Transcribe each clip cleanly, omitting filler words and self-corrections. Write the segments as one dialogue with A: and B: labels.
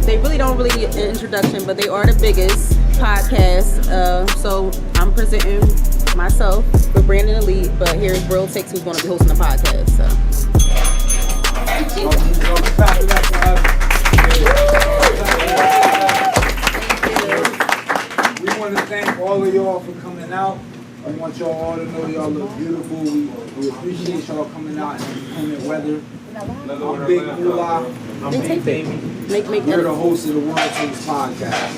A: They really don't really need an introduction, but they are the biggest podcast. So I'm presenting myself with Brandon Elite, but here's World Takes, who's going to be hosting the podcast. So.
B: We want to thank all of y'all for coming out. I want y'all all to know y'all look beautiful. We appreciate y'all coming out in inclement weather. I'm Big Moolah. I'm Big Baby. We're the host of the World Takes podcast.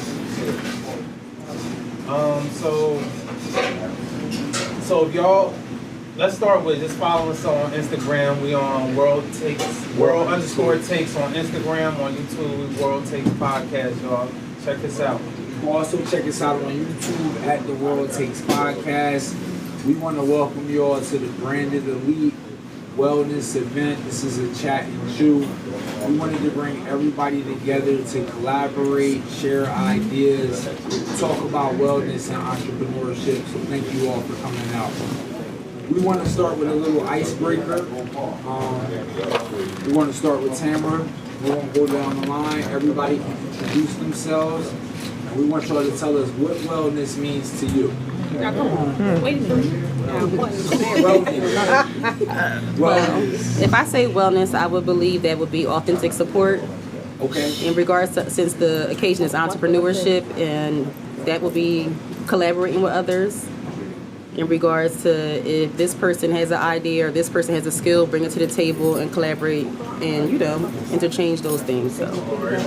C: So if y'all, let's start with just follow us on Instagram. We on World_Takes on Instagram, on YouTube, World Takes Podcast, y'all. Check us out.
B: You can also check us out on YouTube at the World Takes Podcast. We want to welcome you all to the Branded Elite Wellness event. This is a chat and chew. We wanted to bring everybody together to collaborate, share ideas, talk about wellness and entrepreneurship. So thank you all for coming out. We want to start with a little icebreaker. We want to start with Tamara. We won't go down the line. Everybody can introduce themselves. And we want y'all to tell us what wellness means to you.
A: Now, come on. Wait a minute.
B: Wellness.
A: If I say wellness, I would believe that would be authentic support.
B: Okay.
A: In regards to, since the occasion is entrepreneurship, and that will be collaborating with others. In regards to if this person has an idea or this person has a skill, bring it to the table and collaborate and, interchange those things. So.
C: All right.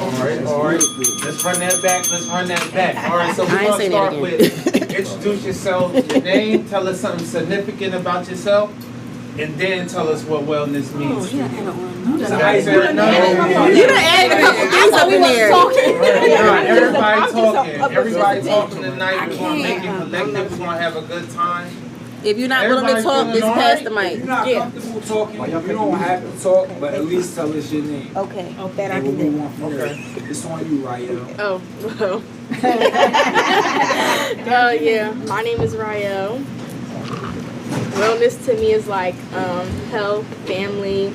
C: Let's run that back. All right, so we're going to start with introduce yourself, your name, tell us something significant about yourself, and then tell us what wellness means.
A: You done
C: Everybody
A: added a couple things up in there.
C: Everybody talking tonight. We're going to make it collective. We're going to have a good time.
A: If you're not willing to talk, just pass the mic.
B: If you're not comfortable talking, you don't have to talk, but at least tell us your name.
A: Okay.
B: That I can do. It's on you, Rayo.
D: Oh, well. Yeah. My name is Rayo. Wellness to me is like health, family,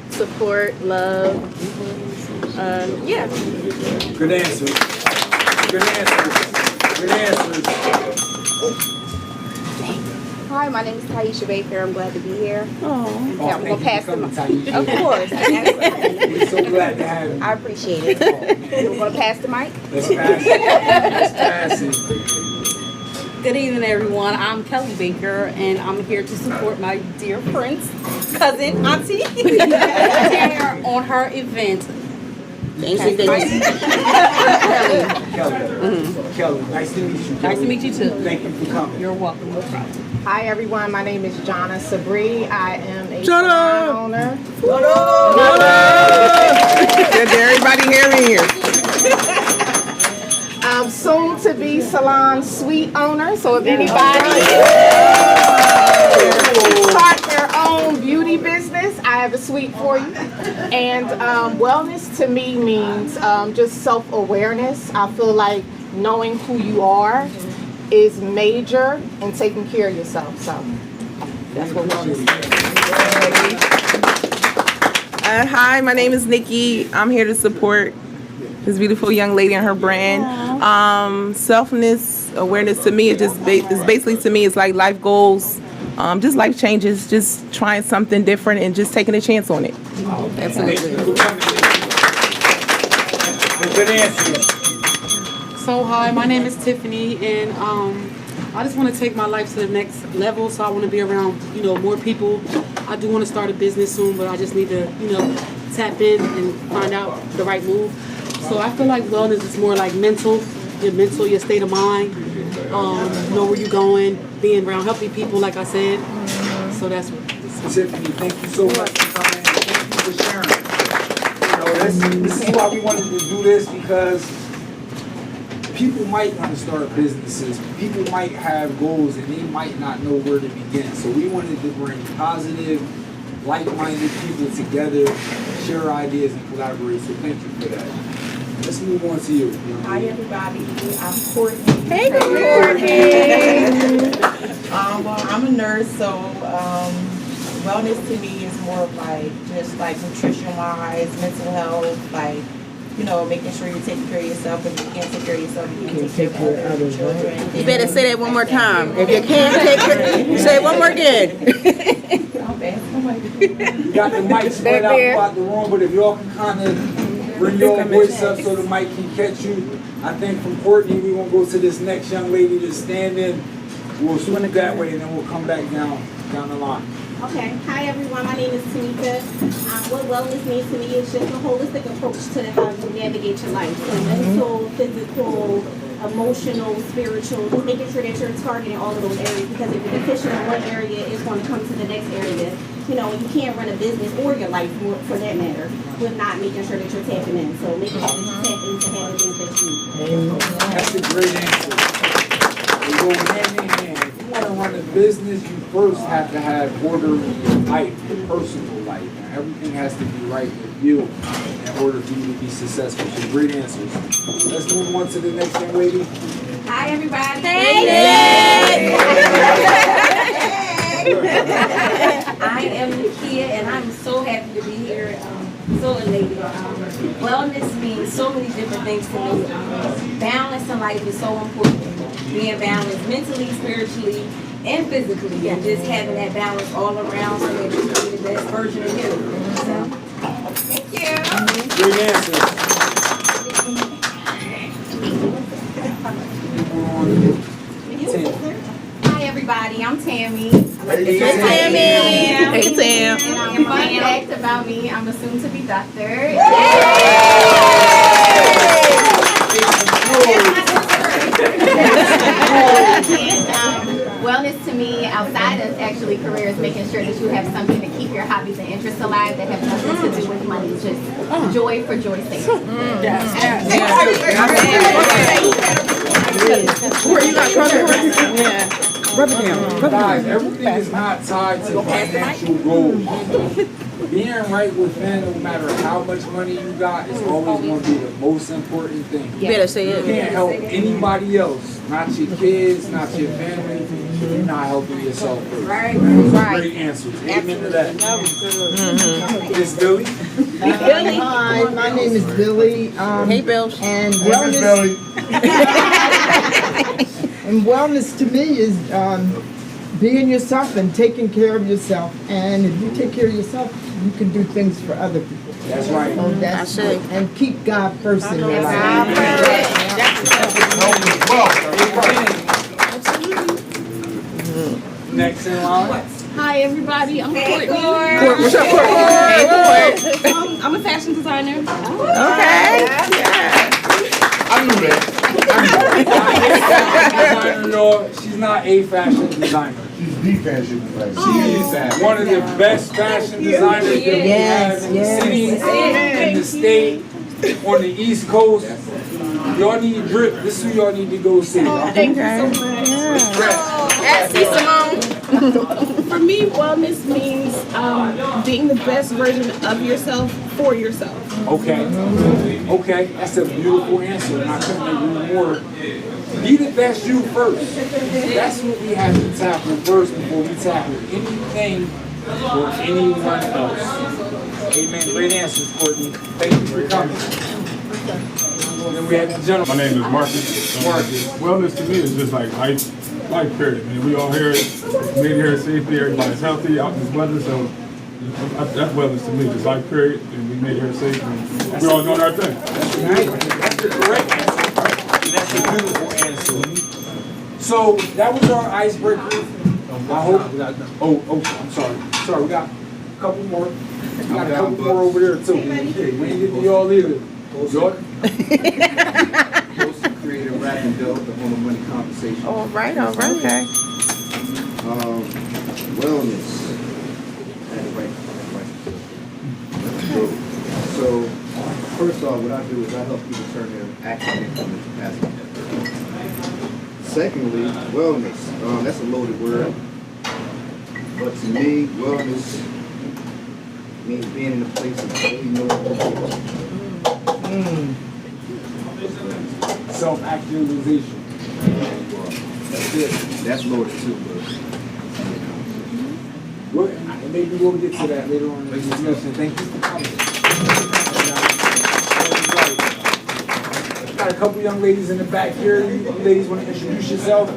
D: support, love. Yeah.
B: Good answer.
E: Hi, my name is Taisha Baker. I'm glad to be here.
A: Oh,
E: I'm going to pass the mic. Of course.
B: We're so glad to have you.
E: I appreciate it. We're going to pass the mic.
B: Let's pass it.
F: Good evening, everyone. I'm Kelly Baker, and I'm here to support my dear friend's cousin, Auntie, on her event.
A: Thank you.
B: Kelly, nice to meet you.
F: Nice to meet you, too.
B: Thank you for coming.
F: You're welcome. No problem.
G: Hi everyone, my name is Jonna Sabri. I am a salon owner.
H: Did everybody hear me here?
G: I'm soon to be salon suite owner. So if anybody start their own beauty business, I have a suite for you. And wellness to me means just self-awareness. I feel like knowing who you are is major in taking care of yourself. So that's what wellness is.
H: Hi, my name is Nikki. I'm here to support this beautiful young lady and her brand. Selfness, awareness to me is basically to me it's like life goals, just life changes, just trying something different and just taking a chance on it.
A: Absolutely.
B: Good answer.
F: So, hi, my name is Tiffany, and I just want to take my life to the next level, so I want to be around, more people. I do want to start a business soon, but I just need to, tap in and find out the right move. So I feel like wellness is more like mental, your state of mind, know where you're going, being around healthy people, like I said. So that's what it is.
B: Tiffany, thank you so much for coming. Thank you for sharing. This is why we wanted to do this, because people might want to start businesses. People might have goals and they might not know where to begin. So we wanted to bring positive, like-minded people together, share ideas and collaborate. So thank you for that. Let's move on to you.
I: Hi everybody, I'm Courtney.
E: Hey, Courtney.
I: Well, I'm a nurse, so wellness to me is more of like just like nutrition-wise, mental health, like you know, making sure you're taking care of yourself. If you can't take care of yourself, you can't take care of other children.
A: You better say that one more time. If you can't take it, say it one more again.
B: You got the mic spread out throughout the room, but if y'all can kind of bring your voice up so the mic can catch you. I think from Courtney, we're going to go to this next young lady that's standing. We'll swing it that way, and then we'll come back down the line.
J: Okay. Hi, everyone. My name is Tamika. What wellness means to me is just a holistic approach to how you navigate your life. So mental, physical, emotional, spiritual, just making sure that you're targeting all of those areas, because if you're deficient in one area, it's going to come to the next area. You know, you can't run a business or your life for that matter with not making sure that you're tapping in. So making sure that you tap into having things that you need.
B: That's a great answer. They go hand in hand. If you want to run a business, you first have to have order in your life, your personal life. Now, everything has to be right with you in order for you to be successful. So great answers. Let's move on to the next young lady.
J: Hi, everybody. I am Nakia, and I'm so happy to be here. So elated. Wellness means so many different things to me. Balance in life is so important. Being balanced mentally, spiritually, and physically, and just having that balance all around so that you can be the best version of you. So, thank you.
B: Great answer.
J: Hi, everybody. I'm Tammy.
B: Hey, Tammy.
H: Hey, Tam.
J: And I'm fun fact about me, I'm a soon-to-be doctor. Wellness to me, outside of actually career, is making sure that you have something to keep your hobbies and interests alive that have nothing to do with money. Just joy for joy's sake.
B: Guys, everything is not tied to financial goals. Being right within, no matter how much money you got, is always going to be the most important thing.
A: You better say
B: You
A: it.
B: can't help anybody else, not your kids, not your family. You're not helping yourself first.
J: Right.
B: Great answers. Amen to that. Miss Billy?
K: Hi, my name is Billy.
A: Hey, Bill.
K: And wellness, and wellness to me is being yourself and taking care of yourself. And if you take care of yourself, you can do things for other people.
B: That's right.
K: So that's and keep God first in your life.
B: Next in line.
L: Hi everybody, I'm Courtney.
H: What's up, Courtney? Hey, Court.
L: I'm a fashion designer.
H: Okay.
B: I knew that. She's not a fashion designer.
M: She's the fashion designer.
B: She's one of the best fashion designers that we have in the city, in the state, on the East Coast. Y'all need drip. This is who y'all need to go see.
L: Thank you so much. For me, wellness means being the best version of yourself for yourself.
B: Okay. Okay. That's a beautiful answer, and I couldn't agree more. Be the best you first. That's what we have to tackle first before we tackle anything or anyone else. Amen. Great answers, Courtney. Thank you for coming. And we have the gentleman.
N: My name is Marcus. Wellness to me is just like life period. Man, we all here, made here safely. Everybody's healthy out in this weather, so that's wellness to me. Just life period, and we made here safe, and we all doing our thing.
B: That's the correct answer. That's a beautiful answer. So that was our icebreaker. I hope. Oh, I'm sorry. Sorry, we got a couple more. We got a couple more over there too. We ain't get to y'all either. Y'all.
O: Creative rapping dope, the Home of Money conversation.
H: All right. Okay.
O: Wellness. So, first off, what I do is I help people turn their active income into passive income. Secondly, wellness. That's a loaded word. But to me, wellness means being in a place of really knowing who you are.
B: Self-actualization. That's it.
O: That's loaded too, bro.
B: Maybe we'll get to that later on in the discussion. Thank you for coming. got a couple young ladies in the back here. You ladies want to introduce yourself?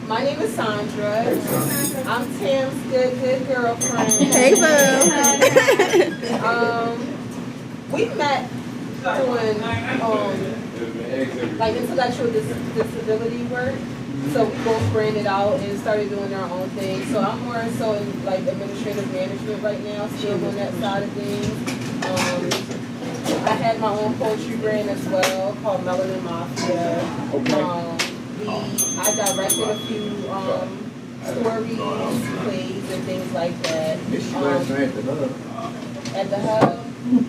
M: My name is Sandra. I'm Tim's good girlfriend.
E: Hey, boo.
M: We met doing like intellectual disability work. So we both branded out and started doing our own thing. So I'm more so in like administrative management right now, still on that side of things. I had my own poetry brand as well called Melanin Mafia. I directed a few stories, plays, and things like that. At the Hub.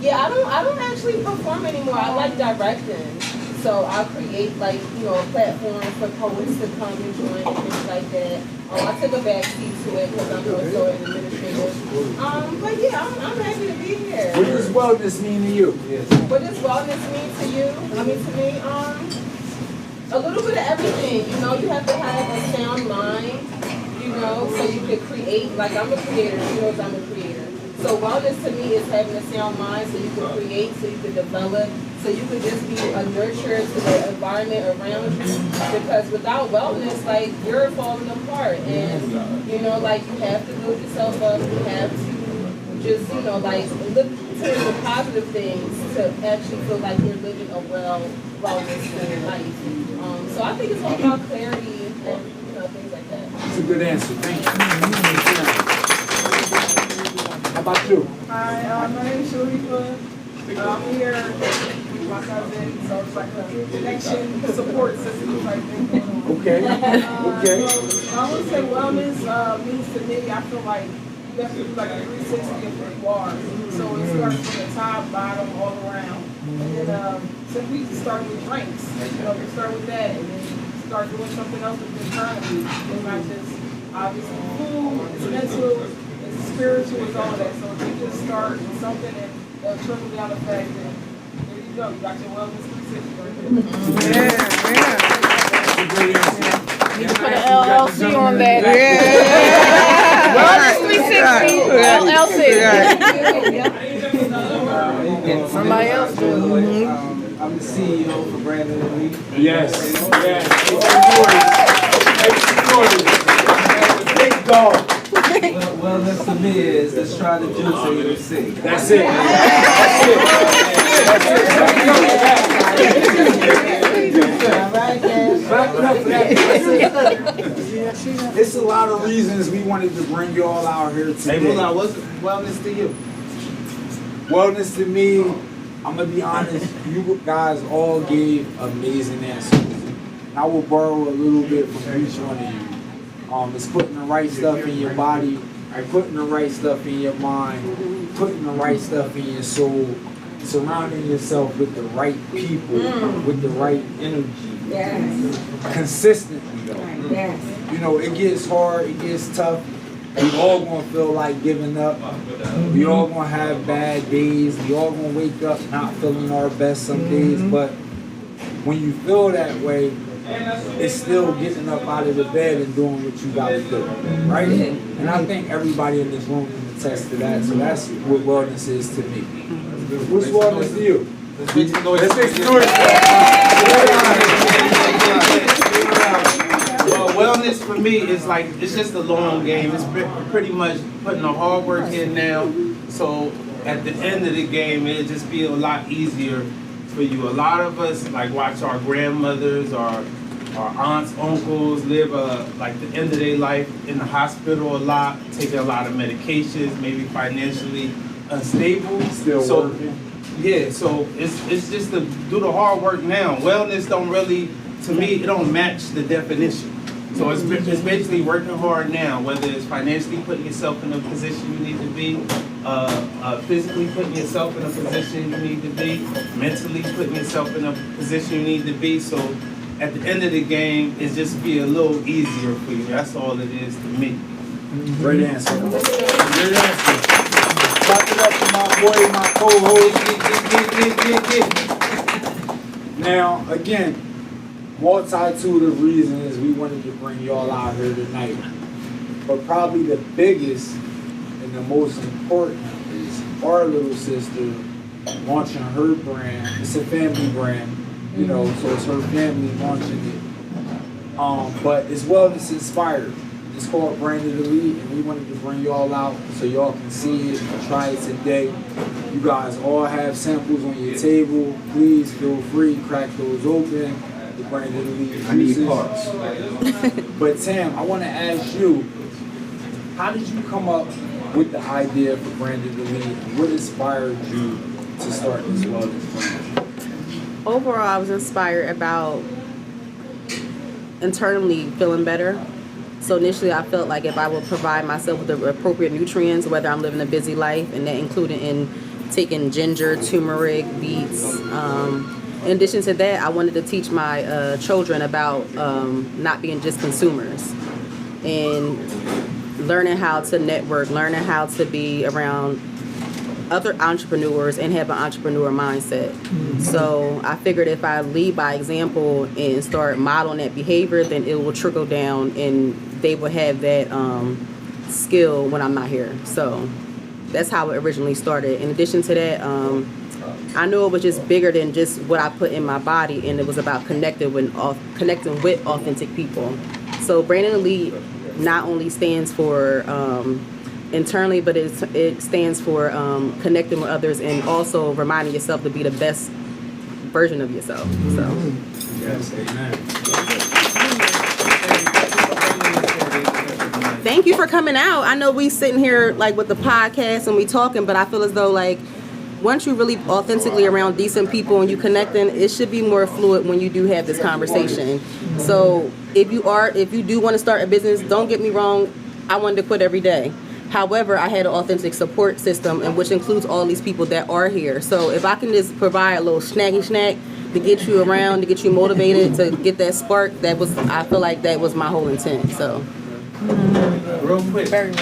M: Yeah, I don't actually perform anymore. I like directing. So I'll create like, a platform for poets to come and join and things like that. I took a back seat to it because I'm also an administrator. But yeah, I'm happy to be here.
B: What does wellness mean to you?
M: What does wellness mean to you? To me, a little bit of everything. You have to have a sound mind, so you can create. Like I'm a creator, I'm a creator. So wellness to me is having a sound mind so you can create, so you can develop, so you can just be a nurturer to the environment around you. Because without wellness, like you're falling apart. And like you have to build yourself up, you have to just, like look to the positive things to actually feel like you're living a wellness life. So I think it's all about clarity and things like that.
B: That's a good answer. Thank you. How about you?
P: Hi, my name is Sharifa. I'm here with my cousin, so it's like a connection, support system type thing.
B: Okay.
P: So I would say wellness means to me, I feel like you have to do like a 360 of who you are. So it starts from the top, bottom, all around. And then so we start with drinks. You start with that, and then you start doing something else with your time. It's not just obviously food, it's mental, it's spiritual, it's all that. So if you just start with something and trickle down effect, and there you go. You got your wellness 360 right there.
G: You put an LLC on that. Wellness 360. LLC. Somebody else do.
Q: I'm the CEO for Brandon Elite.
B: Yes. Big dog.
Q: Wellness to me is let's try the juice and you'll see.
B: That's it. It's a lot of reasons we wanted to bring you all out here today.
Q: Hey, what's wellness to you?
B: Wellness to me, I'm going to be honest, you guys all gave amazing answers. I will borrow a little bit from each one of you. It's putting the right stuff in your body, putting the right stuff in your mind, putting the right stuff in your soul, surrounding yourself with the right people, with the right energy.
I: Yes.
B: Consistently though.
I: Yes.
B: It gets hard, it gets tough. We all gonna feel like giving up. We all gonna have bad days. We all gonna wake up not feeling our best some days. But when you feel that way, it's still getting up out of the bed and doing what you gotta do, right? And I think everybody in this room can attest to that. So that's what wellness is to me. What's wellness to you?
C: Let's make some noise. Well, wellness for me is like, it's just a long game. It's pretty much putting the hard work in now. So at the end of the game, it'll just be a lot easier for you. A lot of us like watch our grandmothers, our aunts, uncles live like the end of their life in the hospital a lot, taking a lot of medications, maybe financially unstable.
B: Still working.
C: Yeah, so it's just to do the hard work now. Wellness don't really, to me, it don't match the definition. So it's basically working hard now, whether it's financially putting yourself in a position you need to be, physically putting yourself in a position you need to be, mentally putting yourself in a position you need to be. So at the end of the game, it's just be a little easier for you. That's all it is to me.
B: Great answer. Great answer. Clap it up for my boy, my co-host. Now, again, multitude of reasons we wanted to bring y'all out here tonight. But probably the biggest and the most important is our little sister, launching her brand. It's a family brand, you know, so it's her family launching it. But it's wellness inspired. It's called Branded Elite, and we wanted to bring y'all out so y'all can see it and try it today. You guys all have samples on your table. Please feel free, crack those open. The Branded Elite.
O: I need parts.
B: But Tam, I want to ask you, how did you come up with the idea for Branded Elite? And what inspired you to start this wellness brand?
A: Overall, I was inspired about internally feeling better. So initially I felt like if I would provide myself with the appropriate nutrients, whether I'm living a busy life, and that included in taking ginger, turmeric, beets. In addition to that, I wanted to teach my children about not being just consumers and learning how to network, learning how to be around other entrepreneurs and have an entrepreneur mindset. So I figured if I lead by example and start modeling that behavior, then it will trickle down and they will have that skill when I'm not here. So that's how it originally started. In addition to that, I knew it was just bigger than just what I put in my body, and it was about connecting with authentic people. So Branded Elite not only stands for internally, but it stands for connecting with others and also reminding yourself to be the best version of yourself. So
B: yes, amen.
A: Thank you for coming out. I know we sitting here like with the podcast and we talking, but I feel as though like once you really authentically around decent people and you connecting, it should be more fluid when you do have this conversation. So if you do want to start a business, don't get me wrong, I wanted to quit every day. However, I had an authentic support system, and which includes all these people that are here. So if I can just provide a little snack to get you around, to get you motivated, to get that spark, I feel like that was my whole intent. So.
C: Real quick, can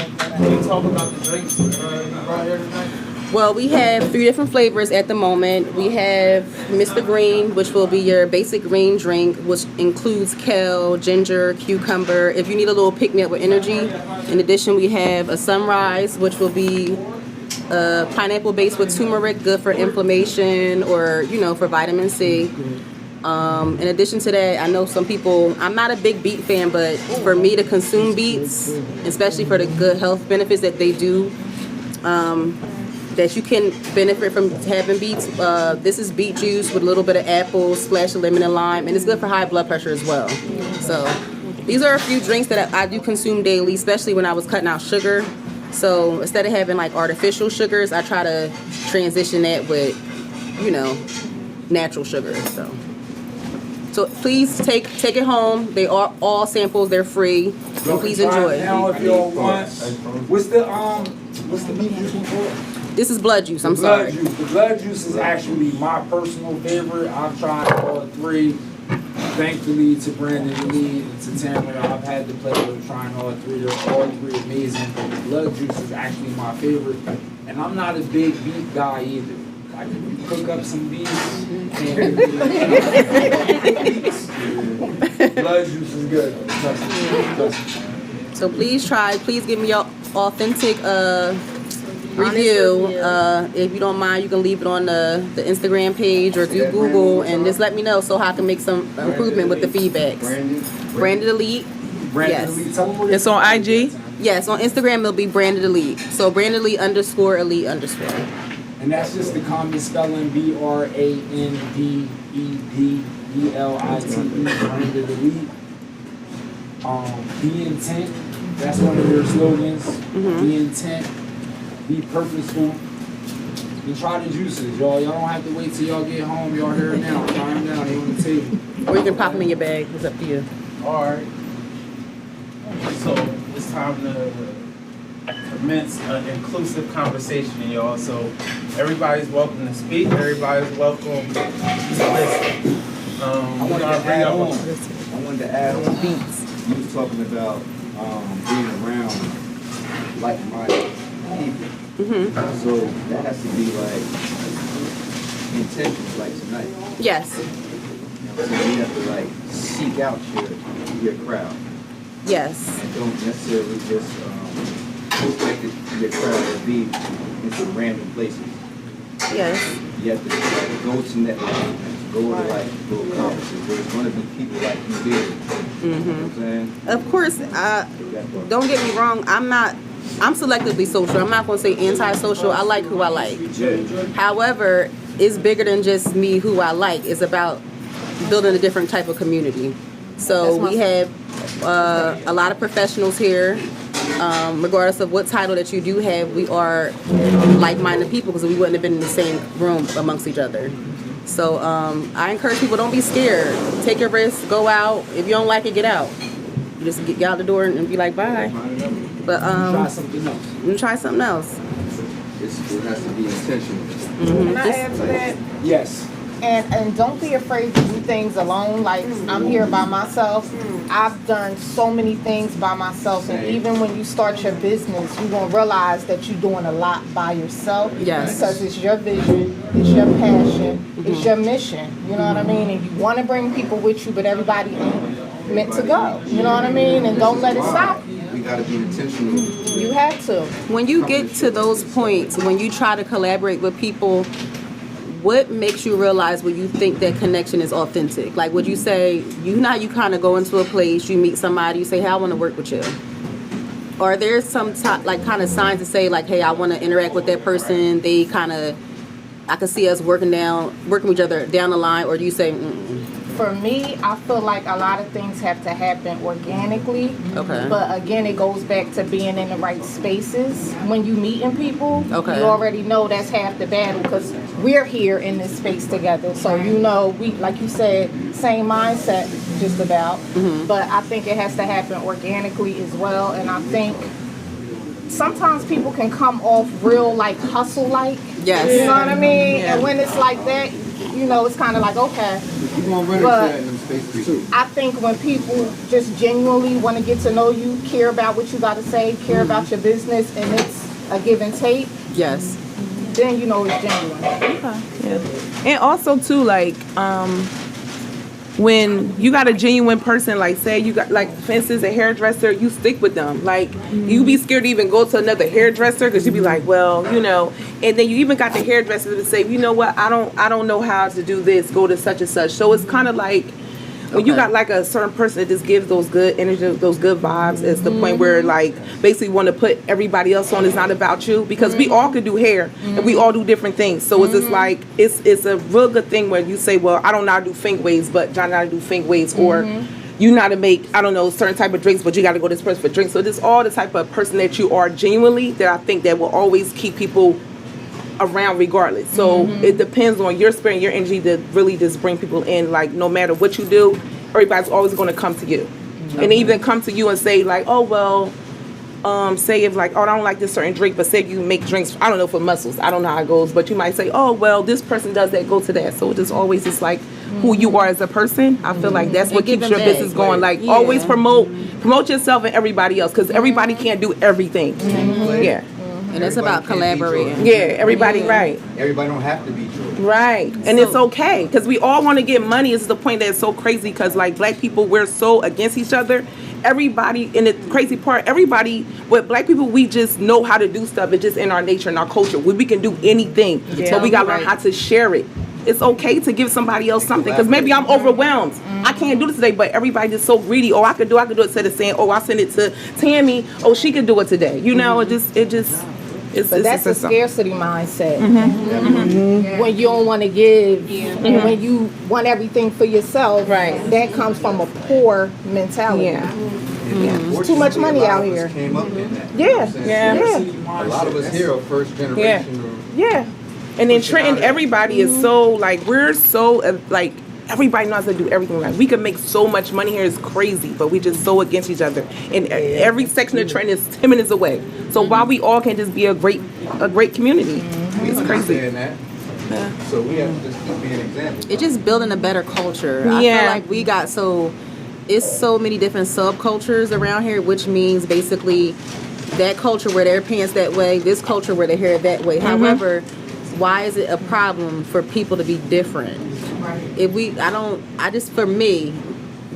C: you talk about the drinks you brought here tonight?
A: Well, we have 3 different flavors at the moment. We have Mr. Green, which will be your basic green drink, which includes kale, ginger, cucumber. If you need a little pick-me-up with energy. In addition, we have a Sunrise, which will be pineapple based with turmeric, good for inflammation or, for vitamin C. In addition to that, I know some people, I'm not a big beet fan, but for me to consume beets, especially for the good health benefits that they do, that you can benefit from having beets. This is beet juice with a little bit of apple, splash of lemon and lime, and it's good for high blood pressure as well. So these are a few drinks that I do consume daily, especially when I was cutting out sugar. So instead of having like artificial sugars, I try to transition that with, natural sugars. So please take it home. They are all samples. They're free, and please enjoy.
B: Now, if y'all want, what's the beet juice before?
A: This is blood juice. I'm sorry.
B: The blood juice is actually my personal favorite. I've tried all 3. Thankfully, to Brandon Lee and to Tamara, I've had the pleasure of trying all 3. They're all 3 amazing. But the blood juice is actually my favorite. And I'm not a big beet guy either. Like, if you cook up some beets, blood juice is good. Trust me.
A: So please give me your authentic review. If you don't mind, you can leave it on the Instagram page or do Google and just let me know so I can make some improvement with the feedbacks. Branded Elite. Yes.
H: It's on IG?
A: Yes, on Instagram it'll be Branded Elite. So Branded Elite _Elite_.
B: And that's just the common spelling, BRANDEDELITE, Branded Elite. Be intent. That's one of their slogans. Be intent. Be purposeful. And try the juices, y'all. Y'all don't have to wait till y'all get home. Y'all here now. Try them down. They on the table.
A: Or you can pop them in your bag. It's up to you.
C: All right. So it's time to commence an inclusive conversation, y'all. So everybody's welcome to speak. Everybody's welcome to listen.
O: I wanted to add on beats. You was talking about being around like-minded people. So that has to be like intentions, like tonight.
A: Yes.
O: So you have to like seek out your crowd.
A: Yes.
O: And don't necessarily just expect your crowd to be in some random places.
A: Yes.
O: You have to go to network, go to like little conferences. There's going to be people like you there. You know what I'm saying?
A: Of course, don't get me wrong. I'm selectively social. I'm not going to say anti-social. I like who I like. However, it's bigger than just me who I like. It's about building a different type of community. So we have a lot of professionals here. Regardless of what title that you do have, we are like-minded people because we wouldn't have been in the same room amongst each other. So I encourage people, don't be scared. Take your risk, go out. If you don't like it, get out. You just get out the door and be like, bye. But
B: try something else.
A: And try something else.
O: It has to be intentional.
G: Can I add to that?
B: Yes.
G: And don't be afraid to do things alone. Like, I'm here by myself. I've done so many things by myself. And even when you start your business, you're going to realize that you're doing a lot by yourself.
A: Yes.
G: Because it's your vision, it's your passion, it's your mission. You know what I mean? And you want to bring people with you, but everybody ain't meant to go. You know what I mean? And don't let it stop you.
O: We got to be intentional.
G: You have to.
A: When you get to those points, when you try to collaborate with people, what makes you realize when you think that connection is authentic? Like, would you say, you kind of go into a place, you meet somebody, you say, hey, I want to work with you. Are there some kind of signs to say, like, hey, I want to interact with that person, they kind of, I can see us working with each other down the line, or do you say,
G: For me, I feel like a lot of things have to happen organically.
A: Okay.
G: But again, it goes back to being in the right spaces. When you meeting people,
A: Okay.
G: you already know that's half the battle because we're here in this space together. So you know, we, like you said, same mindset just about. But I think it has to happen organically as well. And I think sometimes people can come off real like hustle-like.
A: Yes.
G: You know what I mean?
A: Yeah.
G: And when it's like that, you know, it's kind of like, okay.
O: You're going to run into
G: But
O: that in them spaces too.
G: I think when people just genuinely want to get to know you, care about what you got to say, care about your business, and it's a give and take,
A: yes,
G: then you know it's genuine.
H: Yeah. And also too, like, when you got a genuine person, like say you got, like, for instance, a hairdresser, you stick with them. Like, you be scared to even go to another hairdresser because you be like, well, you know. And then you even got the hairdresser to say, you know what, I don't know how to do this, go to such and such. So it's kind of like when you got like a certain person that just gives those good energy, those good vibes, it's the point where like basically want to put everybody else on. It's not about you, because we all could do hair and we all do different things. So it's just like it's a real good thing where you say, well, I don't know how to do fink waves, but John know how to do fink waves, or you know how to make, I don't know, certain type of drinks, but you got to go to this person for drinks. So this all the type of person that you are genuinely, that I think that will always keep people around regardless. So it depends on your spirit and your energy to really just bring people in. Like, no matter what you do, everybody's always going to come to you, and even come to you and say like, oh well, say if like, oh, I don't like this certain drink, but say if you make drinks, I don't know, for muscles, I don't know how it goes, but you might say, oh well, this person does that, go to that. So it just always is like who you are as a person. I feel like that's what keeps your business going. Like, always promote yourself and everybody else, because everybody can't do everything. Yeah.
A: And it's about collaborating.
H: Yeah, everybody, right.
O: Everybody don't have to be George.
H: Right. And it's okay, because we all want to get money. It's the point that's so crazy, because like black people, we're so against each other. Everybody, and the crazy part, everybody, with black people, we just know how to do stuff. It's just in our nature and our culture. We can do anything.
A: Yeah,
H: so we got to learn
A: right.
H: how to share it. It's okay to give somebody else something, because maybe I'm overwhelmed. I can't do this today, but everybody is so greedy. Oh, I could do it, instead of saying, oh, I'll send it to Tammy. Oh, she could do it today. You know,
G: But that's a scarcity mindset. When you don't want to give, and when you want everything for yourself, that comes from a poor mentality. There's too much money out here.
O: Came up in that. A lot of us here are first generation.
H: Yeah. And in Trenton, everybody is so, like, we're so, like, everybody knows how to do everything. Like, we can make so much money here. It's crazy, but we just so against each other. And every section of Trenton is 10 minutes away. So while we all can just be a great community, it's crazy.
O: So we have to just keep being examples.
A: It's just building a better culture. I feel like we got it's so many different subcultures around here, which means basically that culture where their pants that way, this culture where their hair that way. However, why is it a problem for people to be different? For me,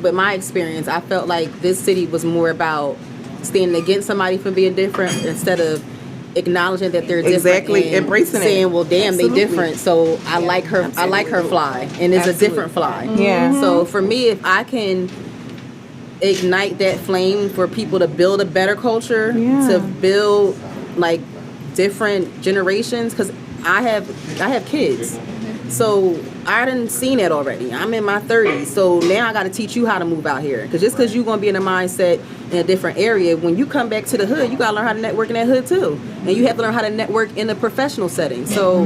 A: but my experience, I felt like this city was more about standing against somebody for being different instead of acknowledging that they're different.
H: Exactly,
A: and
H: embracing it.
A: saying, well, damn,
H: Absolutely.
A: they different. So I like her. I like her fly, and it's a different fly.
H: Yeah.
A: So for me, if I can ignite that flame for people to build a better culture, to build like different generations, because I have kids, so I done seen it already. I'm in my 30s, so now I got to teach you how to move out here. Because just because you're gonna be in a mindset in a different area, when you come back to the hood, you gotta learn how to network in that hood too, and you have to learn how to network in a professional setting. So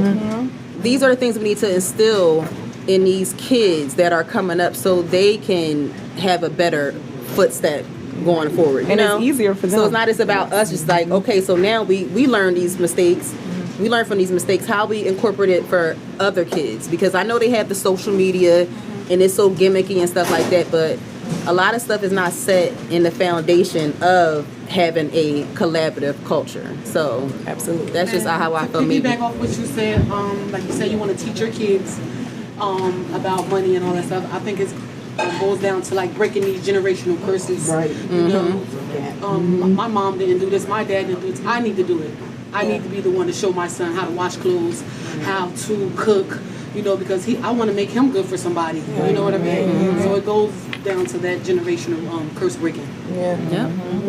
A: these are the things we need to instill in these kids that are coming up, so they can have a better footstep going forward. You
H: And it's
A: know?
H: easier for them.
A: So it's not just about us. Just like, okay, so now we learn these mistakes. We learn from these mistakes how we incorporate it for other kids, because I know they have the social media and it's so gimmicky and stuff like that, but a lot of stuff is not set in the foundation of having a collaborative culture. So absolutely, that's just how I feel.
F: To
A: Maybe
F: piggyback off what you said, like you said, you want to teach your kids about money and all that stuff. I think it goes down to like breaking these generational curses. Right. You know, my mom didn't do this. My dad didn't do this. I need to do it. I need to be the one to show my son how to wash clothes, how to cook. You know, because I want to make him good for somebody. You know what I mean? So it goes down to that generational curse breaking.
B: Yeah.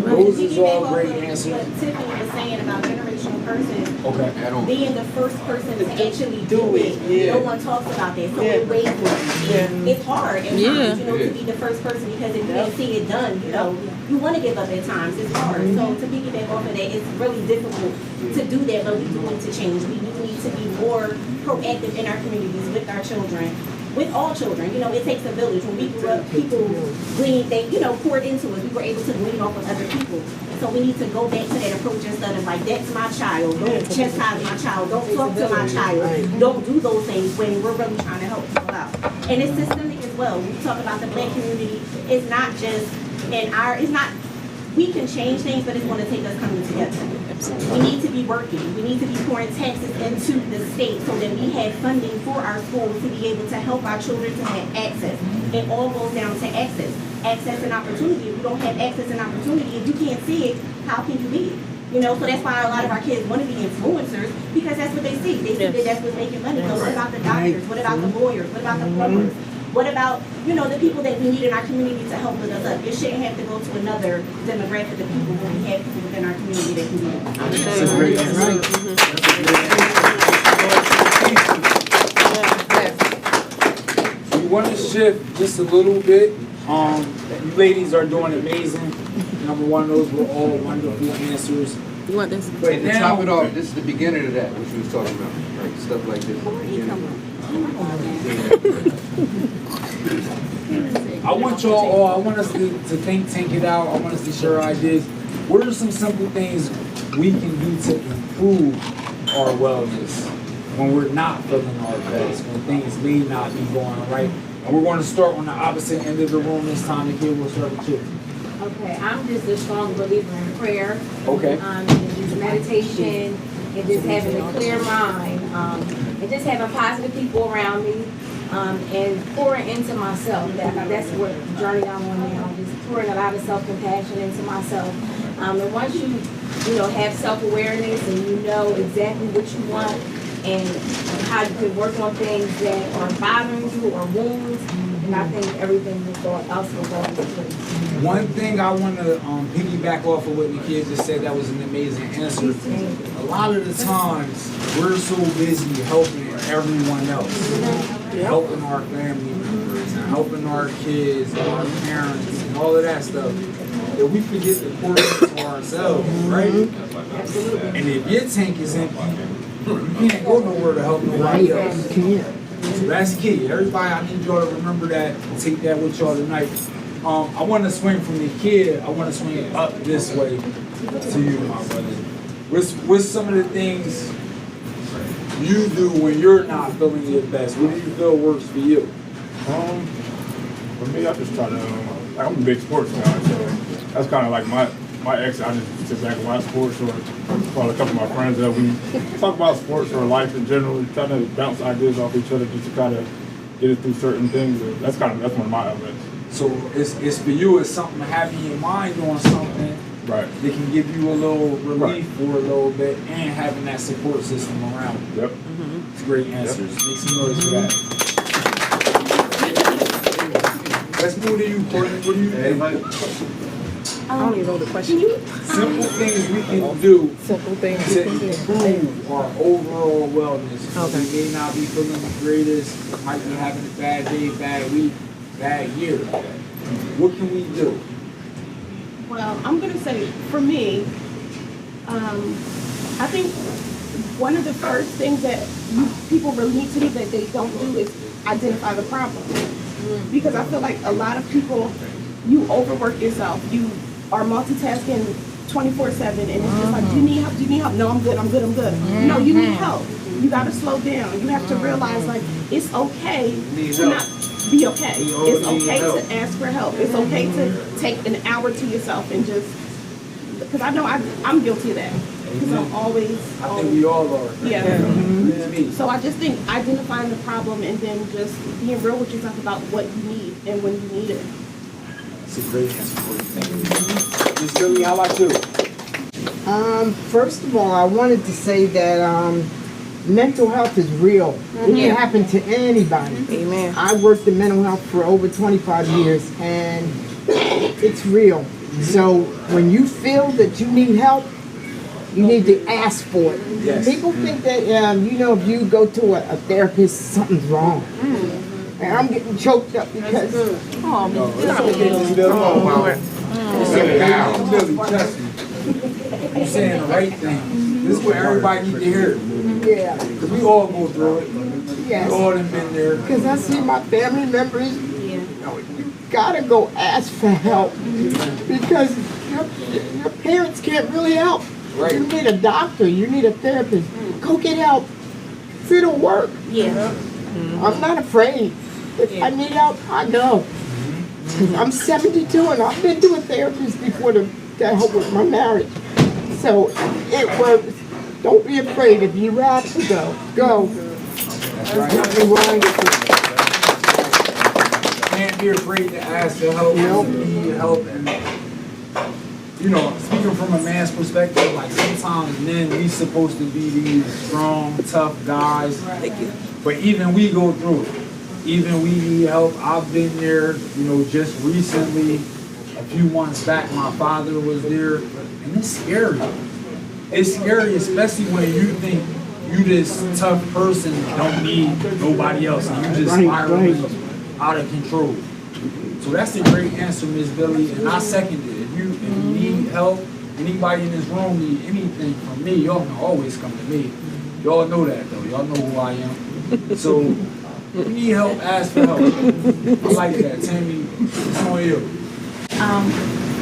B: Those is all great answers.
J: What Tiffany was saying about generational curses,
B: Okay.
J: being the first person to actually do it. No one talks about that. So we wait for it. It's hard at times, you know, to be the first person, because if you didn't see it done, you know, you want to give up at times. It's hard. So to piggyback off of that, it's really difficult to do that, but we do need to change. We do need to be more proactive in our communities with our children. With all children, you know, it takes a village. When we grew up, people gleaned, they, you know, poured into us. We were able to glean off of other people. So we need to go back to that approach instead of like, that's my child, don't chastise my child, don't talk to my child, don't do those things, when we're really trying to help people out. And it's systemic as well. We talk about the Black community. It's not just it's not, we can change things, but it's going to take us coming together. We need to be working. We need to be pouring taxes into the state so that we have funding for our schools to be able to help our children to have access. It all goes down to access. Access and opportunity. If you don't have access and opportunity, if you can't see it, how can you be it? You know, so that's why a lot of our kids want to be influencers, because that's what they see. They see that that's what's making money. So what about the doctors? What about the lawyers? What about the plumbers? What about, you know, the people that we need in our community to help with us up? It shouldn't have to go to another demographic of people when we have people within our community that can do it.
B: That's a great answer. We want to shift just a little bit. You ladies are doing amazing. Number one, those were all wonderful answers.
A: You want this?
O: But to top it off, this is the beginning of that, which we was talking about, right? Stuff like this.
B: I want y'all all, I want us to think, tank it out. I want us to share ideas. What are some simple things we can do to improve our wellness when we're not feeling our best, when things may not be going right? And we're going to start on the opposite end of the room this time. The kid will start with you.
R: Okay, I'm just a strong believer in prayer.
B: Okay.
R: And just meditation, and just having a clear mind, and just having positive people around me, and pouring into myself. That's what the journey I'm on now. Just pouring a lot of self-compassion into myself. And once you know, have self-awareness and you know exactly what you want and how you can work on things that are bothering you or wounds, and I think everything else will go into place.
B: One thing I want to piggyback off of what the kids just said, that was an amazing answer. A lot of the times, we're so busy helping everyone else, helping our family members, and helping our kids, and our parents, and all of that stuff, that we forget to pour into ourselves, right? And if your tank is empty, you can't go nowhere to help nobody else. So that's key. Everybody, I need y'all to remember that and take that with y'all tonight. I want to swing from the kid. I want to swing up this way to you, my brother. What's some of the things you do when you're not feeling your best? What do you feel works for you?
N: For me, I just try to. I'm a big sports guy, so that's kind of like my ex. I just sit back and watch sports, or call a couple of my friends that we talk about sports or life in general. Try to bounce ideas off each other just to kind of get it through certain things. That's one of my outlets.
B: So it's for you, it's something having your mind on something
N: Right.
B: They can give you a little relief for a little bit, and having that support system around you.
N: Yep.
B: It's great answers. Make some noise for that. Let's move to you, Courtney. What do you think?
A: I don't even know the question.
B: Simple things we can do
H: Simple things
B: to improve our overall wellness.
H: Okay.
B: We may not be feeling the greatest, might be having a bad day, bad week, bad year. What can we do?
L: Well, I'm gonna say, for me, I think one of the first things that people really need to do that they don't do is identify the problem. Because I feel like a lot of people, you overwork yourself. You are multitasking 24/7, and it's just like, do you need help? Do you need help? No, I'm good. No, you need help. You gotta slow down. You have to realize, like, it's okay to not be okay. It's okay to ask for help. It's okay to take an hour to yourself and just, because I know I'm guilty of that. Because I'm always,
B: I think we all are.
L: yeah.
B: It's me.
L: So I just think identifying the problem and then just being real with yourself about what you need and when you need it.
B: That's a great answer for you. Thank you. Ms. Billy, how about you?
K: First of all, I wanted to say that mental health is real. It can happen to anybody.
H: Amen.
K: I worked in mental health for over 25 years, and it's real. So when you feel that you need help, you need to ask for it.
B: Yes.
K: People think that, if you go to a therapist, something's wrong. And I'm getting choked up because...
B: Oh, Ms. Billy. Oh, wow. Billy, trust me. You're saying the right thing. This is what everybody needs to hear.
K: Yeah.
B: Because we all go through it.
K: Yes.
B: We all have been there.
K: Because I see my family members, you gotta go ask for help. Because your parents can't really help.
B: Right.
K: You need a doctor, you need a therapist. Go get help. It'll work.
L: Yeah.
K: I'm not afraid. If I need help, I go. I'm 72 and I've been to a therapist before to help with my marriage. So it works. Don't be afraid. If you have to go, go.
B: That's right.
K: There's nothing wrong with it.
B: Can't be afraid to ask for help. Need help. And, speaking from a man's perspective, like sometimes men, we supposed to be these strong, tough guys. But even we go through it. Even we need help. I've been there, just recently, a few months back, my father was there, and it's scary. It's scary, especially when you think you this tough person don't need nobody else, and you just spiraling out of control. So that's a great answer, Ms. Billy, and I second it. If you need help, anybody in this room need anything from me, y'all can always come to me. Y'all know that, though. Y'all know who I am. So, if you need help, ask for help. I like that. Tammy, it's on you.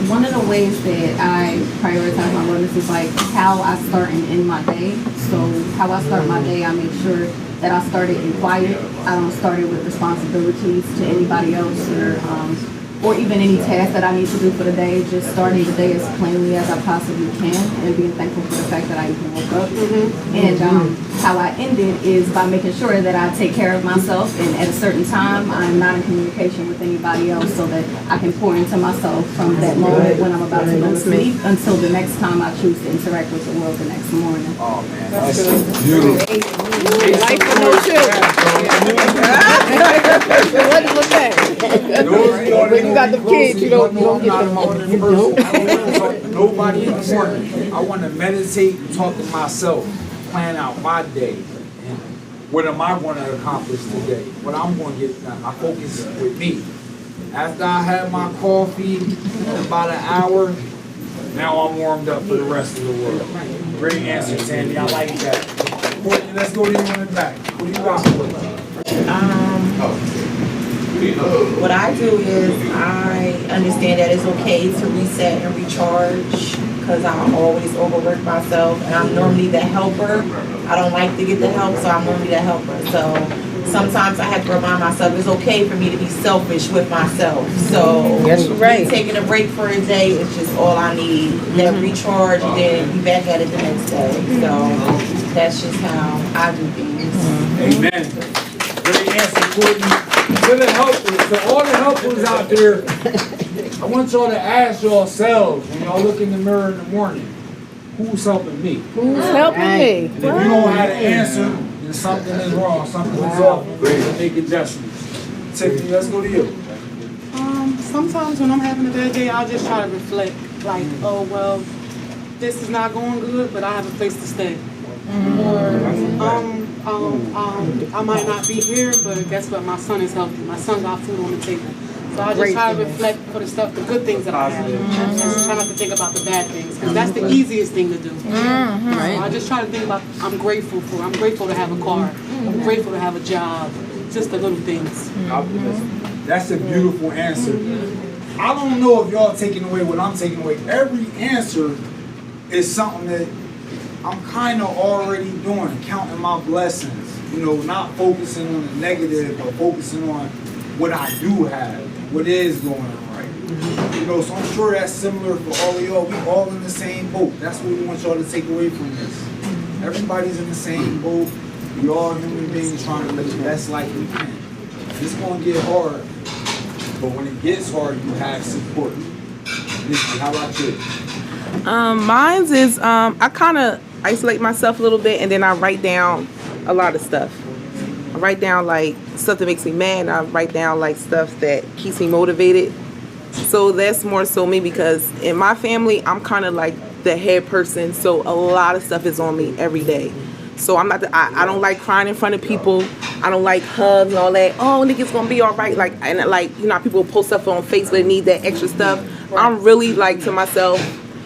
S: One of the ways that I prioritize my wellness is like how I start and end my day. So how I start my day, I make sure that I start it in quiet. I don't start it with responsibilities to anybody else or even any task that I need to do for the day. Just starting the day as plainly as I possibly can and being thankful for the fact that I even woke up. And how I end it is by making sure that I take care of myself, and at a certain time I'm not in communication with anybody else so that I can pour into myself from that moment when I'm about to go to sleep until the next time I choose to interact with the world the next morning.
B: Oh man, that's beautiful.
H: Life for no children. When you got the kids, you don't get them all.
B: Nobody in the morning. I want to meditate and talk to myself, plan out my day. And what am I going to accomplish today? What I'm going to get done. I focus with me. After I have my coffee in about an hour, now I'm warmed up for the rest of the world. Great answer, Sandy. I like that. Courtney, let's go to you in the back. What do you got for us?
I: What I do is I understand that it's okay to reset and recharge because I always overwork myself, and I'm normally the helper. I don't like to get the help, so I'm normally the helper. So sometimes I have to remind myself it's okay for me to be selfish with myself. So me taking a break for a day is just all I need. That recharge, and then be back at it the next day. So that's just how I do things.
B: Amen. Great answer, Courtney. To the helpers, to all the helpers out there, I want y'all to ask yourselves when y'all look in the mirror in the morning, who's helping me?
G: Who's helping me?
B: And if you don't have an answer, then something is wrong, something is off. Make adjustments. Tiffany, let's go to you.
F: Sometimes when I'm having a bad day, I'll just try to reflect. Like, oh well, this is not going good, but I have a place to stay. Or I might not be here, but guess what? My son is healthy. My son got food on the table. So I just try to reflect for the stuff, the good things that I have. And just try not to think about the bad things, because that's the easiest thing to do. So I just try to think about, I'm grateful to have a car. I'm grateful to have a job. Just the little things.
B: That's a beautiful answer. I don't know if y'all taking away what I'm taking away. Every answer is something that I'm kind of already doing, counting my blessings. You know, not focusing on the negative, but focusing on what I do have, what is going right. You know, so I'm sure that's similar for all of y'all. We all in the same boat. That's what we want y'all to take away from this. Everybody's in the same boat. We all human beings trying to live the best life we can. It's gonna get hard, but when it gets hard, you have support. Nikki, how about you?
H: Mine's is I kind of isolate myself a little bit, and then I write down a lot of stuff. I write down like stuff that makes me mad. I write down like stuff that keeps me motivated. So that's more so me, because in my family, I'm kind of like the head person. So a lot of stuff is on me every day. So I'm not. I don't like crying in front of people. I don't like hugs and all that. Oh, nigga's gonna be all right. Like, and like, you know, people post stuff on Facebook and need that extra stuff. I'm really like to myself,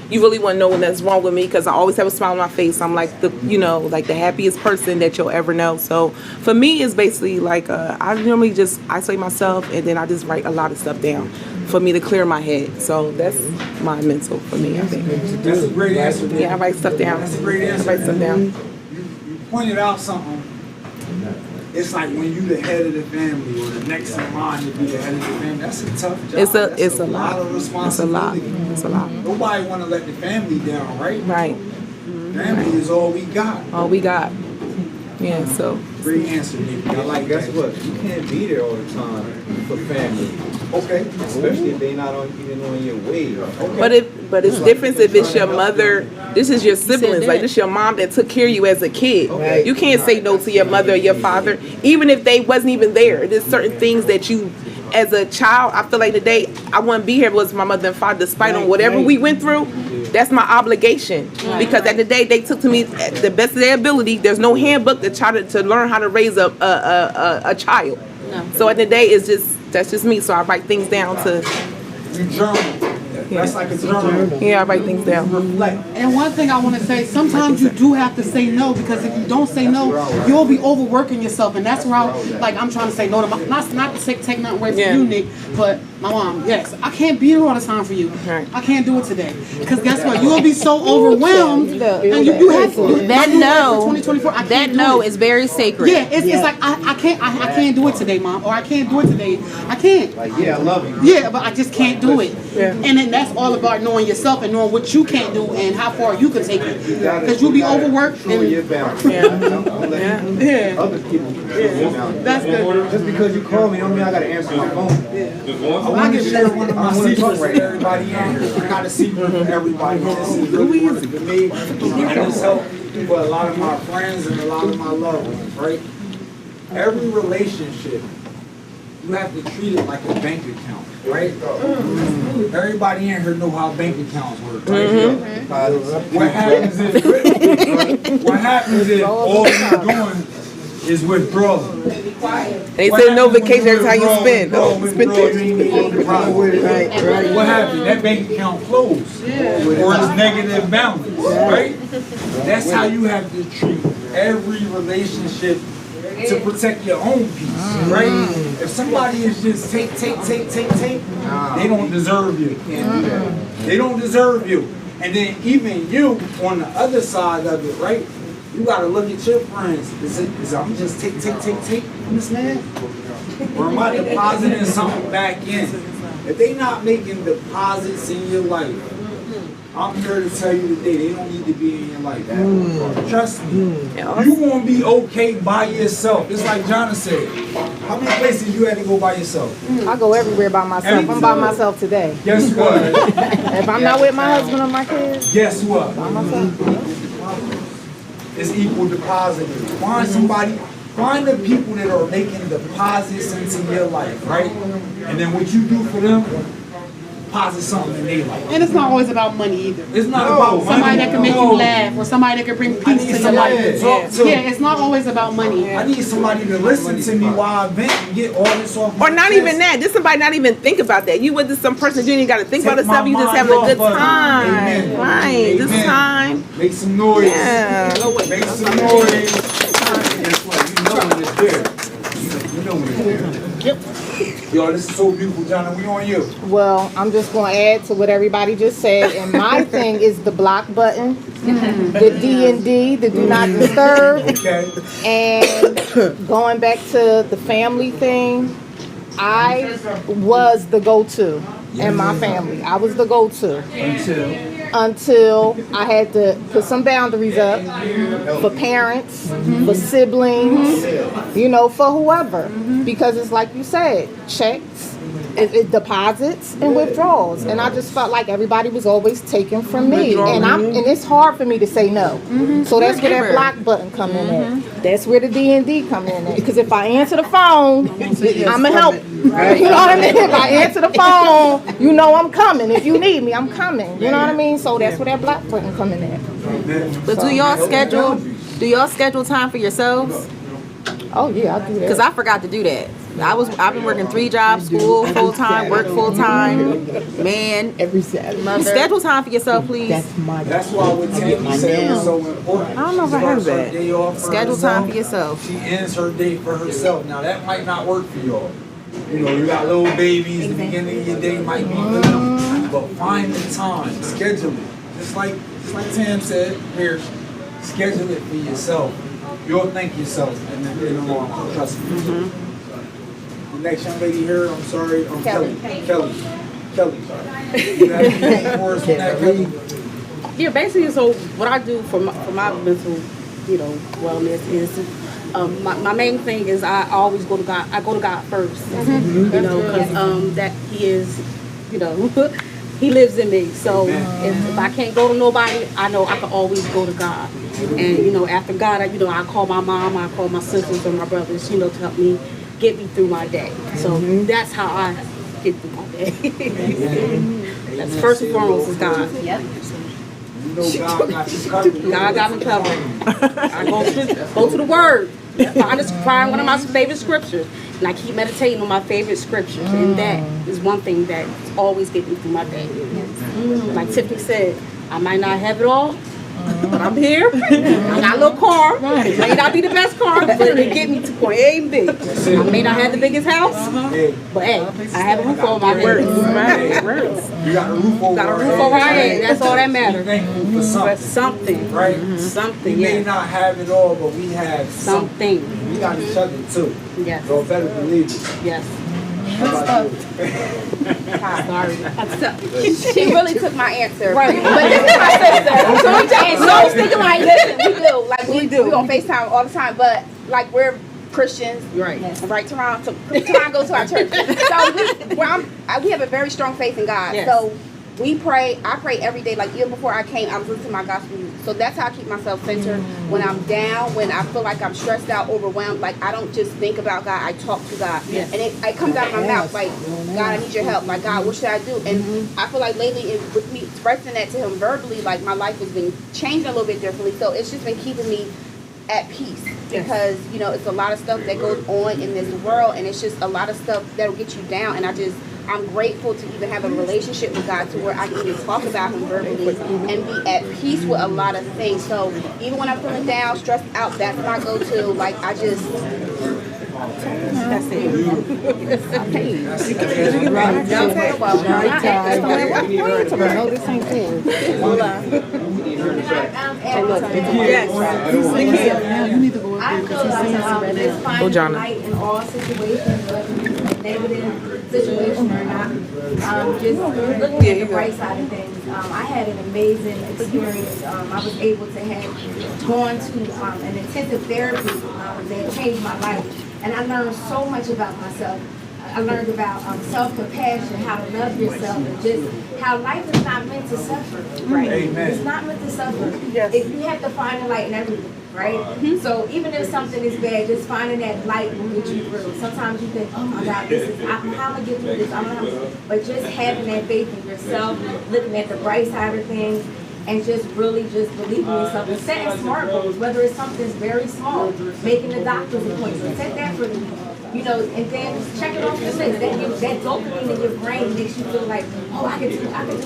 H: you really want to know what's wrong with me, because I always have a smile on my face. I'm like the, you know, like the happiest person that you'll ever know. So for me, it's basically like I normally just isolate myself, and then I just write a lot of stuff down for me to clear my head. So that's my mental for me, I think.
B: That's a great answer.
H: Yeah, I write stuff down.
B: That's a great answer.
H: I write stuff down.
B: You pointed out something. It's like when you the head of the family, or the next in line to be the head of the family. That's a tough job.
H: It's a lot
B: of responsibility.
H: It's a lot.
B: Nobody want to let the family down, right?
H: Right.
B: Family is all we got.
H: All we got. Yeah. So.
B: Great answer, Nick. I like
O: guess
B: that.
O: what? You can't be there all the time for family.
B: Okay.
O: Especially if they not even on your way.
B: Okay.
H: But it's different if it's your mother. This is your siblings. Like, this your mom that took care of you as a kid.
O: Okay.
H: You can't say no to your mother or your father, even if they wasn't even there. There's certain things that you, as a child, I feel like today I wouldn't be here if it was my mother and father, despite on whatever we went through. That's my obligation, because at the day they took to me at the best of their ability. There's no handbook to try to learn how to raise a child. So at the day, that's just me. So I write things down to.
B: You journal. That's like a journal.
H: Yeah, I write things down.
F: And one thing I want to say, sometimes you do have to say no, because if you don't say no, you'll be overworking yourself, and that's where I'm trying to say no to my, not to take nothing away from you, Nick, but my mom. Yes, I can't be here all the time for you. I can't do it today, because guess what? You'll be so overwhelmed, and you have to.
A: That no,
F: 2024.
A: that no is very sacred.
F: Yeah, it's like I can't do it today, Mom, or I can't do it today. I can't.
O: Like, yeah, I love you.
F: Yeah, but I just can't do it. And then that's all about knowing yourself and knowing what you can't do and how far you can take it. Because you'll be overworked. And
O: Your boundaries.
F: Yeah.
O: Other people.
F: That's good.
O: Just because you call me, don't mean I gotta answer my phone.
B: I want to share one of my secrets with everybody in here. I got a secret for everybody. This is really important to me. And this helped for a lot of my friends and a lot of my loved ones, right? Every relationship, you have to treat it like a bank account, right? Everybody in here know how bank accounts work, right? What happens is all you're doing is withdraw.
H: They say no vacation, that's how you spend.
B: What happened? That bank account closed. Or it's negative balance, right? That's how you have to treat every relationship to protect your own peace, right? If somebody is just take, they don't deserve you. They don't deserve you. And then even you on the other side of it, right? You gotta look at your friends. Is I'm just take from this man? Or am I depositing something back in? If they not making deposits in your life, I'm here to tell you today, they don't need to be in your life. Trust me. You won't be okay by yourself. It's like Jonna said. How many places you had to go by yourself?
G: I go everywhere by myself. I'm by myself today.
B: Guess what?
G: If I'm not with my husband or my kids,
B: Guess what?
G: by myself.
B: It's equal depositing. Find somebody, find the people that are making deposits into your life, right? And then what you do for them, deposit something in their life.
F: And it's not always about money either.
B: It's not about money.
F: Somebody that can make
B: No.
F: you laugh, or somebody that can bring peace to your
B: somebody
F: life.
B: to talk to.
F: Yeah, it's not always about money.
B: I need somebody to listen to me while I vent and get all this off my
H: Or not
B: chest.
H: even that. Just somebody not even think about that. You with some person you ain't got to think
B: Take
H: about
B: my
H: stuff. You just
B: mind
H: having a
B: off
H: good
B: of it.
H: time.
B: Amen.
H: Right. This
B: Amen.
H: time.
B: Make some noise.
H: Yeah.
B: Make some noise. Guess what? You know when it's there. You know when it's there. Yo, this is so beautiful, Jonna. We on you.
G: Well, I'm just going to add to what everybody just said. And my thing is the block button, the D&D, the do not disturb.
B: Okay.
G: And going back to the family thing, I was the go-to in my family. I was the go-to. Until I had to put some boundaries up for parents, for siblings, you know, for whoever. Because it's like you said, checks, it deposits and withdrawals. And I just felt like everybody was always taking from me. And it's hard for me to say no. So that's where that block button come in at. That's where the D&D come in at. Because if I answer the phone, I'ma help. You know what I mean? If I answer the phone, you know I'm coming. If you need me, I'm coming. You know what I mean? So that's where that block button come in at.
A: But do y'all schedule time for yourselves?
G: Oh yeah, I do that.
A: Because I forgot to do that. I've been working 3 jobs, school full time, work full time. Man,
K: every Saturday.
A: Schedule time for yourself, please.
B: That's why what Tammy said was so important.
A: I don't know if I heard
B: Starts her
A: that.
B: day off for
A: Schedule
B: herself.
A: time for yourself.
B: She ends her day for herself. Now that might not work for y'all. You know, you got little babies. The beginning of your day might be for them, but find the time, schedule it. Just like Tam said here, schedule it for yourself. You'll thank yourself, and then in the long run, trust me. The next young lady here, I'm sorry, Kelly. Kelly. You have anything for us on that, Kelly?
T: Yeah, basically, so what I do for my mental, wellness is, my main thing is I always go to God. I go to God first, because that He is, He lives in me. So if I can't go to nobody, I know I can always go to God. And after God, I call my mom, I call my sisters and my brothers, to help me get me through my day. So that's how I get through my day. That's first and foremost is God. Yep.
B: God got you covered.
T: God got me covered. I go to the Word. Find one of my favorite scriptures, and I keep meditating on my favorite scriptures, and that is one thing that always gets me through my day. Like Tiffany said, I might not have it all, but I'm here. I got a little car. It may not be the best car, but it get me to point A and B. I may not have the biggest house, but hey, I have a roof over my head.
B: You got a roof over
T: my head. That's all that matters.
B: Thankful for something. Right?
T: Something.
B: We may not have it all, but we have
T: something.
B: We got each other too.
T: Yes.
B: Y'all better believe it.
T: Yes.
E: Sorry. She really took my answer.
D: Right.
E: But this is my sister. So we just thinking like, listen, we do. Like we on FaceTime all the time, but like we're Christians.
T: Right.
E: Right, Teron. So Teron goes to our church. So we have a very strong faith in God.
T: Yes.
E: So we pray. I pray every day. Like even before I came, I was listening to my gospel music. So that's how I keep myself centered. When I'm down, when I feel like I'm stressed out, overwhelmed, like I don't just think about God. I talk to God,
T: Yes.
E: and it comes out of my mouth like, God, I need your help. Like God, what should I do? And I feel like lately, with me expressing that to Him verbally, like my life has been changing a little bit differently. So it's just been keeping me at peace because it's a lot of stuff that goes on in this world, and it's just a lot of stuff that'll get you down. And I'm grateful to even have a relationship with God to where I can even talk about Him verbally and be at peace with a lot of things. So even when I'm feeling down, stressed out, that's my go-to. Like that's it.
F: You need to go up there because he's saying some right
R: just
F: now.
R: finding the light in all situations, whether it's a negative situation or not. Just looking at the bright side of things. I had an amazing experience. I was able to have gone to an intensive therapy that changed my life. And I learned so much about myself. I learned about self-compassion, how to love yourself, and just how life is not meant to suffer, right?
B: Amen.
R: It's not meant to suffer. If you have to find the light in everything, right? So even if something is bad, just finding that light will get you through. Sometimes you think, oh my God, this is how am I gonna get through this? I don't know. But just having that faith in yourself, looking at the bright side of things, and just really just believing in yourself and setting smart goals, whether it's something very small, making a doctor's appointment, set that for the week. You know, and then check it off the list. That gives that dopamine in your brain makes you feel like, oh, I can do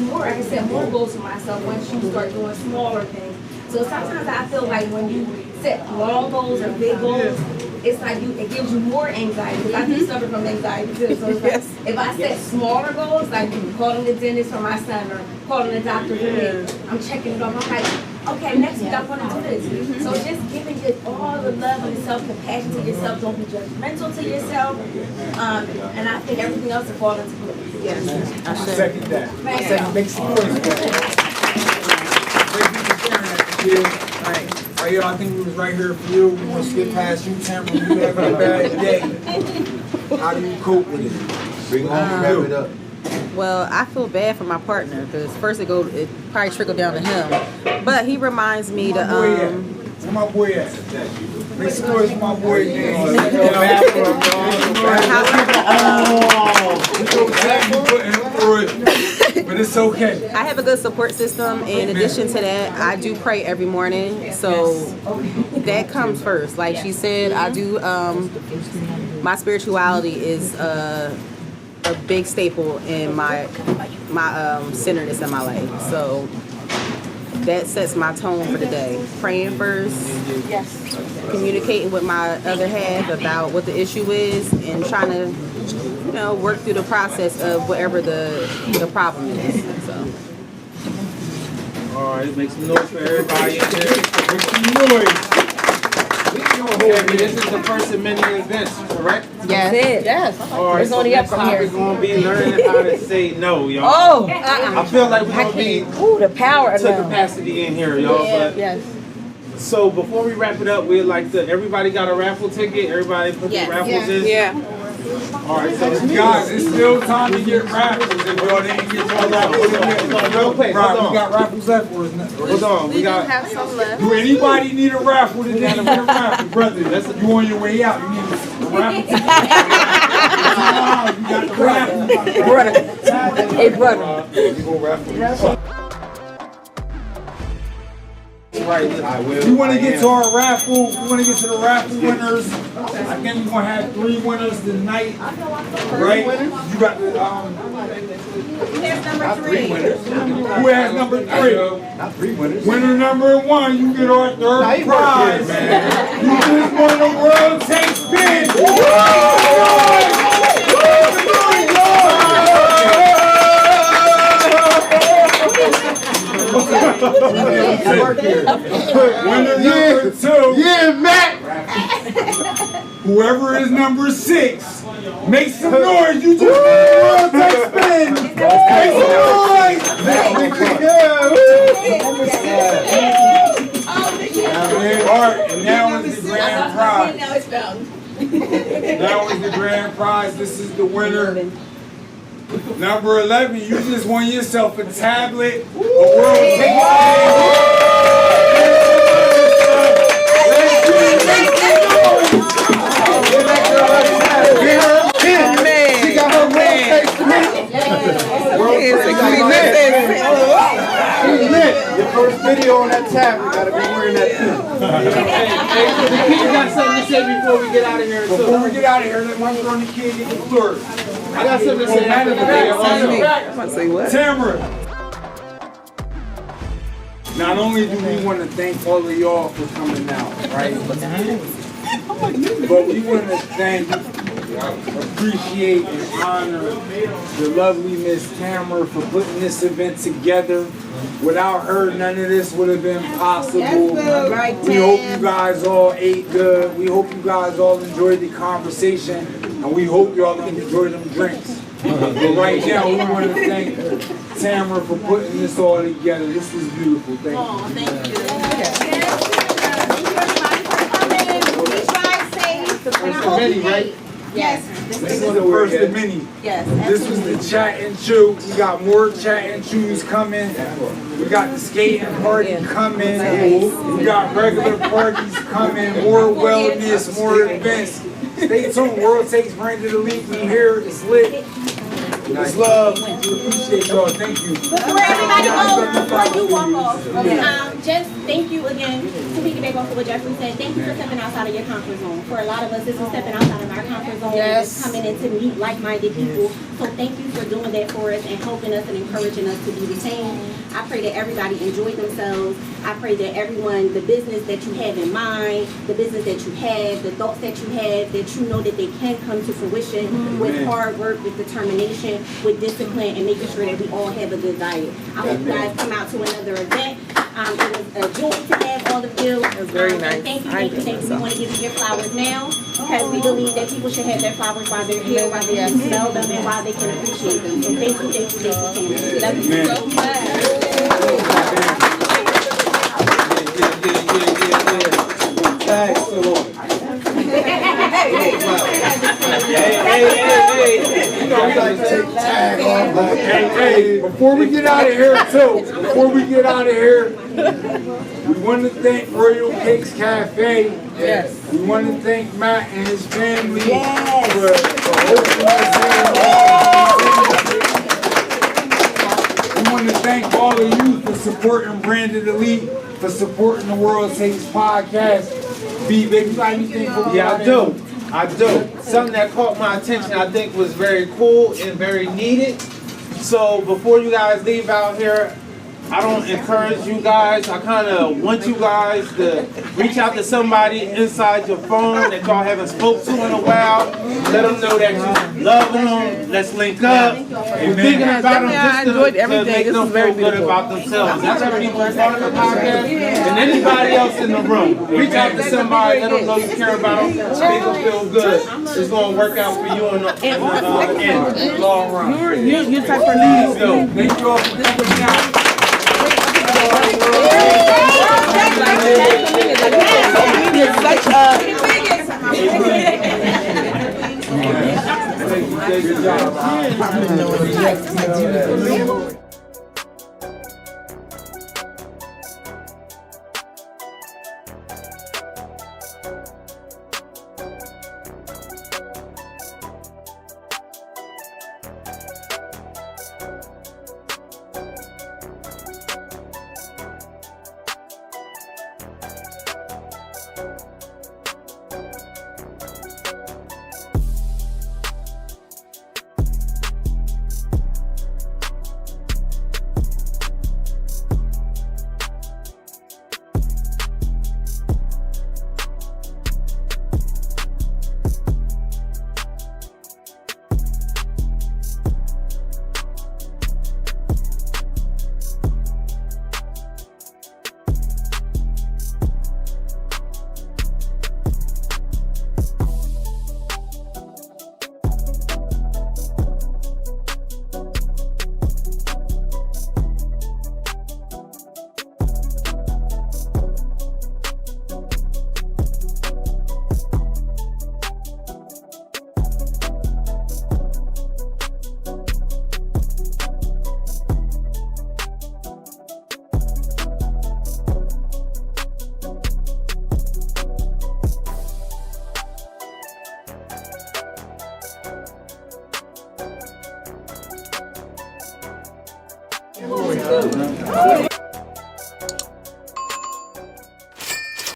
R: more. I can set more goals for myself once you start doing smaller things. So sometimes I feel like when you set long goals or big goals, it's like it gives you more anxiety. Because I do suffer from anxiety too. So it's like, if I set smaller goals, like calling the dentist for my son or calling the doctor for me, I'm checking it off. I'm like, okay, next week I want to do this. So just giving it all the love and the self-compassion to yourself. Don't be judgmental to yourself. And I think everything else will fall into place. Yes.
B: I second that. Second, make some noise. Thank you for sharing that, kid. Right here, I think we was right here for you. We want to skip past you, Tamara. You having a bad day. How do you cope with it? Bring on, wrap it up.
A: Well, I feel bad for my partner because first it probably trickled down to him, but he reminds me to
B: Where my boy at? Make some noise for my boy. But it's okay.
A: I have a good support system. In addition to that, I do pray every morning, so that comes first. Like she said, I do. My spirituality is a big staple in my centeredness in my life. So that sets my tone for the day. Praying first, communicating with my other half about what the issue is, and trying to, work through the process of whatever the problem is. So.
C: All right, make some noise for everybody in there. Make some noise. Okay, but this is the first of many events, correct?
A: Yes.
C: Yes. All right, so next time we're going to be learning how to say no, y'all.
A: Oh.
C: I feel like we're going to be
A: the power
C: to capacity in here, y'all. But
A: yes.
C: So before we wrap it up, we'd like to, everybody got a raffle ticket? Everybody put the raffles in?
A: Yeah.
C: All right, so
B: guys, it's still time to get raffles. If y'all didn't get your raffles,
C: real quick, hold on.
B: We got raffles left for us.
C: Hold on, we got.
D: have some left.
B: Do anybody need a raffle today? Get a raffle, brother. You on your way out? You need a raffle. You got the raffle,
A: brother. Hey, brother.
B: You go raffle. Right. We want to get to our raffle. We want to get to the raffle winners. I think we're gonna have 3 winners tonight. Right? You got
R: Who has number 3?
B: Who has number 3?
O: Not 3 winners.
B: Winner number 1, you get our 3rd prize. You just won the World Take Spin. Winner number 2.
O: Yeah, Matt.
B: Whoever is number 6, make some noise. You just won the World Take Spin. Make some noise. All right, and now is the grand prize. Now is the grand prize. This is the winner. Number 11, you just won yourself a tablet, a World Take
O: Your first video on that tab, we gotta be wearing that too.
C: Hey, the kid got something to say before we get out of here.
B: Before we get out of here, let my girl and the kid get the floor.
C: I got something to say after the video.
B: Tamara. Not only do we want to thank all of y'all for coming out, right? But we want to thank, appreciate, and honor the lovely Miss Tamara for putting this event together. Without her, none of this would have been possible.
K: Right,
B: We hope you guys all ate good. We hope you guys all enjoyed the conversation, and we hope y'all enjoyed them drinks. But right now, we want to thank Tamara for putting this all together. This was beautiful. Thank you.
E: Right?
B: Yes. This is the first of many.
E: Yes.
B: This was the chat and chew. We got more chat and chews coming. We got the skating party coming. We got regular parties coming. More wellness, more events. Stay tuned. World Takes Branded Elite. We here. It's lit. It's love. We appreciate y'all. Thank you.
J: Before everybody goes, before you walk off, just thank you again to piggyback off of what Jeffrey said. Thank you for stepping outside of your comfort zone. For a lot of us, this is stepping outside of our comfort zone and just coming in to meet like-minded people. So thank you for doing that for us and helping us and encouraging us to do the same. I pray that everybody enjoyed themselves. I pray that everyone, the business that you have in mind, the business that you have, the thoughts that you have, that you know that they can come to fruition with hard work, with determination, with discipline, and making sure that we all have a good diet. I hope you guys come out to another event. It was a joy to have all of you. It was very nice. Thank you. We want to give you your flowers now because we believe that people should have their flowers while they're here, while they can smell them, and while they can appreciate them. So thank you. Love you so much.
B: Hey, before we get out of here, we want to thank Royal Cakes Cafe. Yes. We want to thank Matt and his family for hosting us. We want to thank all of you for supporting Branded Elite, for supporting the World Takes podcast. B-Big, you got anything for me?
C: Yeah, I do. Something that caught my attention I think was very cool and very needed. So before you guys leave out here, I don't encourage you guys. I kind of want you guys to reach out to somebody inside your phone that y'all haven't spoke to in a while. Let them know that you love them. Let's link up. You're thinking about them just to make them feel good about themselves. That's how people are part of the podcast. And anybody else in the room, reach out to somebody. Let them know you care about them. Make them feel good. It's going to work out for you in the long run.
H: You're type of lead.
B: Thank you all for coming out. Good job.